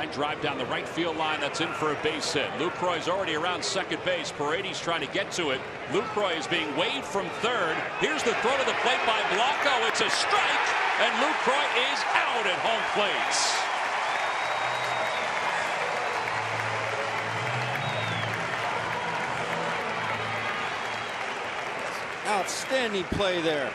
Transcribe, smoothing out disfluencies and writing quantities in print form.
Line drive down the right field line. That's in for a base hit. Lucroy's already around second base. Paredes trying to get to it. Lucroy is being waved from third. Here's the throw to the plate by Blanco. It's a strike, and Lucroy is out at home plate. Outstanding play there.